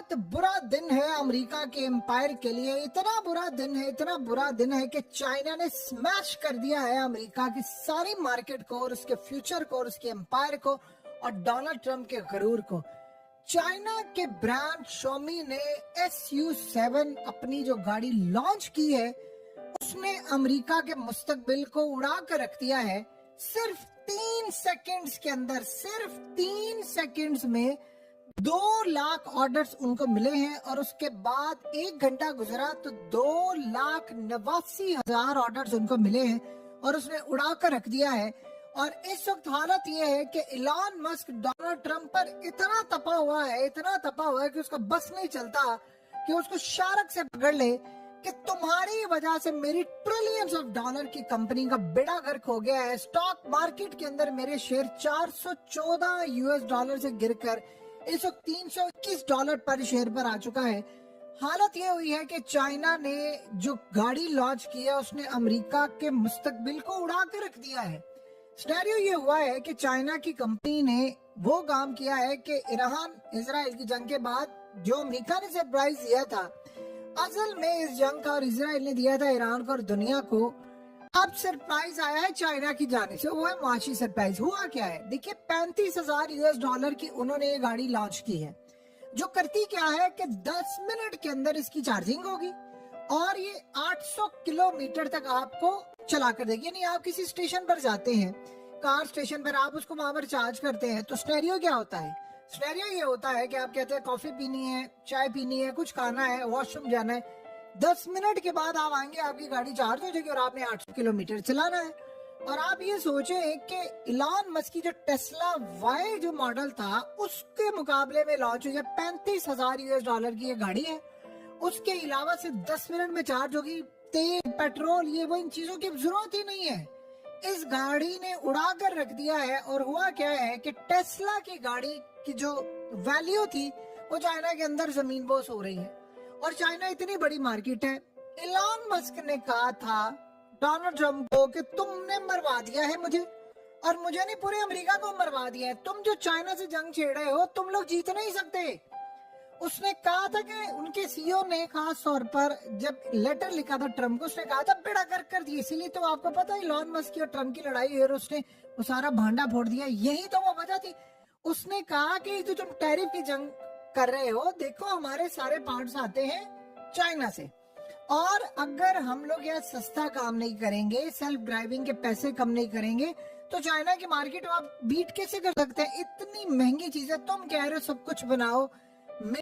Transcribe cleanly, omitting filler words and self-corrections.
बहुत बुरा दिन है अमेरिका के एम्पायर के लिए। इतना बुरा दिन है कि चाइना ने स्मैश कर दिया है अमेरिका की सारी मार्केट को और उसके फ्यूचर को और उसके एम्पायर को और डोनाल्ड ट्रंप के गरूर को। चाइना के ब्रांड Xiaomi ने SU7 अपनी जो गाड़ी लॉन्च की है उसने अमेरिका के मुस्तकबिल को उड़ा कर रख दिया है। सिर्फ 3 सेकंड्स के अंदर, सिर्फ 3 सेकंड्स में 2 लाख ऑर्डर्स उनको मिले हैं और उसके बाद 1 घंटा गुजरा तो 2,89,000 ऑर्डर्स उनको मिले हैं और उसने उड़ा कर रख दिया है। और इस वक्त हालत यह है कि इलॉन मस्क डोनाल्ड ट्रंप पर इतना तपा हुआ है कि उसका बस नहीं चलता कि उसको शारक से पकड़ ले कि तुम्हारी वजह से मेरी ट्रिलियंस ऑफ डॉलर की कंपनी का बेड़ा गर्क हो गया है। स्टॉक मार्केट के अंदर मेरे शेयर $414 से गिरकर इस वक्त $321 पर शेयर पर आ चुका है। हालत ये हुई है कि चाइना ने जो गाड़ी लॉन्च की है उसने अमेरिका के मुस्तकबिल को उड़ा के रख दिया है। सिनेरियो ये हुआ है कि चाइना की कंपनी ने वो काम किया है कि ईरान इजराइल की जंग के बाद जो अमेरिका ने सरप्राइज दिया था, असल में इस जंग का और इजराइल ने दिया था ईरान को और दुनिया को, अब सरप्राइज आया है चाइना की जाने से। वो है मुआशी सरप्राइज। हुआ क्या है देखिए, $35,000 की उन्होंने ये गाड़ी लॉन्च की है जो करती क्या है कि 10 मिनट के अंदर इसकी चार्जिंग होगी और ये 800 किलोमीटर तक आपको चला कर देगी। यानी आप किसी स्टेशन पर जाते हैं, कार स्टेशन पर, आप उसको वहां पर चार्ज करते हैं तो स्टेरियो क्या होता है? स्टेरियो ये होता है कि आप कहते हैं कॉफी पीनी है, चाय पीनी है, कुछ खाना है, वॉशरूम जाना है, 10 मिनट के बाद आप आएंगे, आपकी गाड़ी चार्ज हो जाएगी और आपने 800 किलोमीटर चलाना है। और आप ये सोचें कि इलॉन मस्क की जो टेस्ला वाई जो मॉडल था उसके मुकाबले में लॉन्च हुई है, $35,000 की ये गाड़ी है। उसके अलावा सिर्फ 10 मिनट में चार्ज होगी। तेल, पेट्रोल, ये वो इन चीजों की जरूरत ही नहीं है। इस गाड़ी ने उड़ा कर रख दिया है। और हुआ क्या है कि टेस्ला की गाड़ी की जो वैल्यू थी वो चाइना के अंदर जमीन बोस हो रही है और चाइना इतनी बड़ी मार्केट है। इलॉन मस्क ने कहा था डोनाल्ड ट्रंप को कि तुमने मरवा दिया है मुझे, और मुझे नहीं पूरे अमेरिका को मरवा दिया है। तुम जो चाइना से जंग छेड़ रहे हो तुम लोग जीत नहीं सकते। उसने कहा था कि उनके सीईओ ने खास तौर पर जब लेटर लिखा था ट्रंप को, उसने कहा था बेड़ा गर्क कर दिया। इसीलिए तो आपको पता है इलॉन मस्क की और ट्रंप की लड़ाई हुई और उसने वो सारा भांडा फोड़ दिया। यही तो वो वजह थी। उसने कहा कि जो तुम टैरिफ की जंग कर रहे हो, देखो हमारे सारे पार्ट्स आते हैं चाइना से, और अगर हम लोग यहाँ सस्ता काम नहीं करेंगे, सेल्फ ड्राइविंग के पैसे कम नहीं करेंगे तो चाइना की मार्केट आप बीट कैसे कर सकते हैं? इतनी महंगी चीजें तुम कह रहे हो सब कुछ बनाओ,